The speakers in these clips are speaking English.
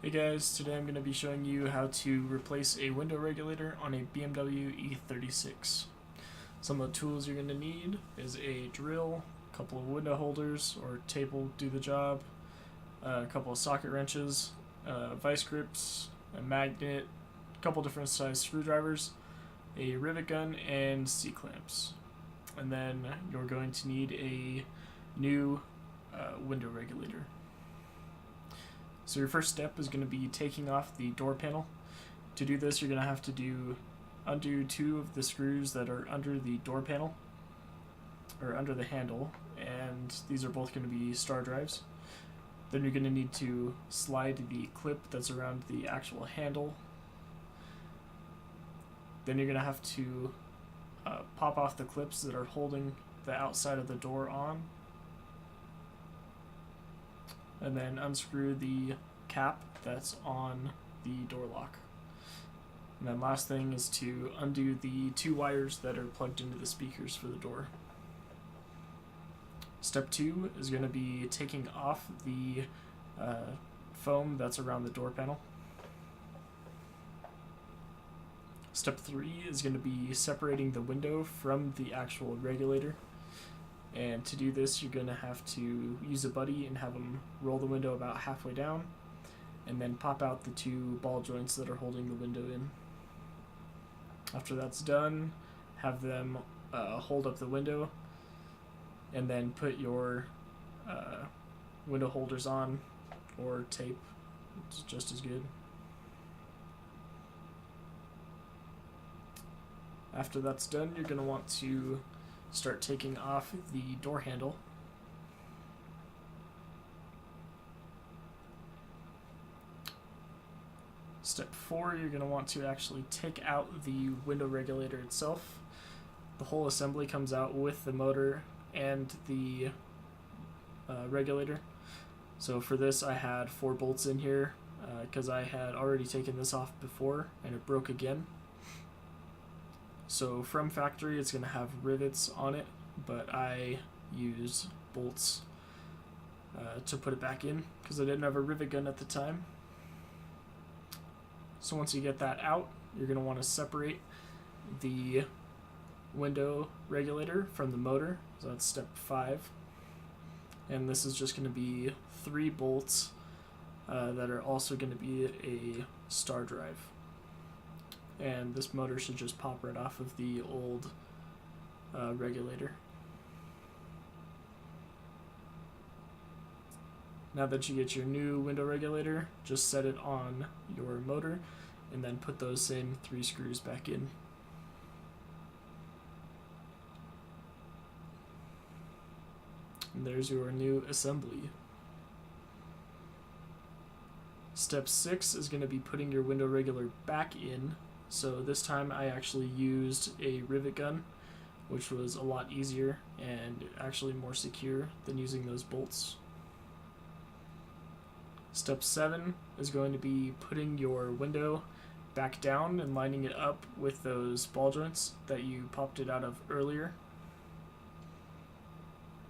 Hey guys, today I'm going to be showing you how to replace a window regulator on a BMW E36. Some of the tools you're going to need is a drill, a couple of window holders or tape will do the job, a couple of socket wrenches, vice grips, a magnet, a couple different size screwdrivers, a rivet gun, and C-clamps. And then you're going to need a new window regulator. So your first step is going to be taking off the door panel. To do this, you're going to have to undo two of the screws that are under the door panel, or under the handle, and these are both going to be star drives. Then you're going to need to slide the clip that's around the actual handle. Then you're going to have to pop off the clips that are holding the outside of the door on, and then unscrew the cap that's on the door lock. And then last thing is to undo the two wires that are plugged into the speakers for the door. Step 2 is going to be taking off the foam that's around the door panel. Step 3 is going to be separating the window from the actual regulator. And to do this, you're going to have to use a buddy and have them roll the window about halfway down, and then pop out the two ball joints that are holding the window in. After that's done, have them hold up the window, and then put your window holders on, or tape, it's just as good. After that's done, you're going to want to start taking off the door handle. Step 4, you're going to want to actually take out the window regulator itself. The whole assembly comes out with the motor and the regulator. So for this I had 4 bolts in here because I had already taken this off before and it broke again. So from factory it's going to have rivets on it, but I use bolts to put it back in because I didn't have a rivet gun at the time. So once you get that out, you're going to want to separate the window regulator from the motor. So that's step 5. And this is just going to be 3 bolts that are also going to be a star drive. And this motor should just pop right off of the old regulator. Now that you get your new window regulator, just set it on your motor and then put those same 3 screws back in. And there's your new assembly. Step 6 is going to be putting your window regulator back in. So this time I actually used a rivet gun, which was a lot easier and actually more secure than using those bolts. Step 7 is going to be putting your window back down and lining it up with those ball joints that you popped it out of earlier.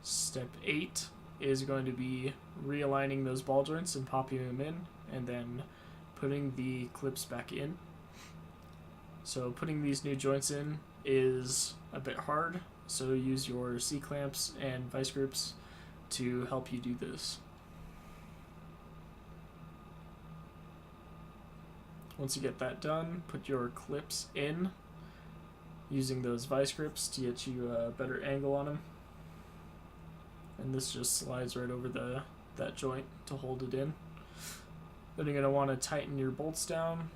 Step 8 is going to be realigning those ball joints and popping them in, and then putting the clips back in. So putting these new joints in is a bit hard, so use your C-clamps and vice grips to help you do this. Once you get that done, put your clips in using those vice grips to get you a better angle on them. And this just slides right over that joint to hold it in. Then you're going to want to tighten your bolts down.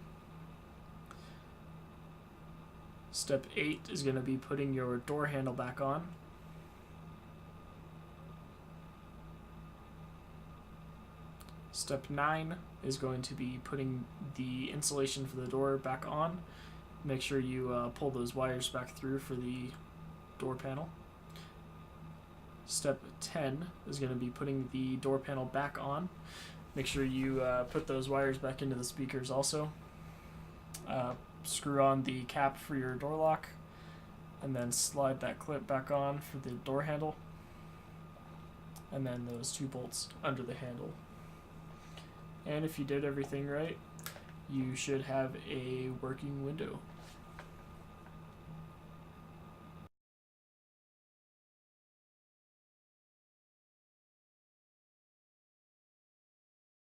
Step 8 is going to be putting your door handle back on. Step 9 is going to be putting the insulation for the door back on. Make sure you pull those wires back through for the door panel. Step 10 is going to be putting the door panel back on. Make sure you put those wires back into the speakers also. Screw on the cap for your door lock, and then slide that clip back on for the door handle, and then those 2 bolts under the handle. And if you did everything right, you should have a working window.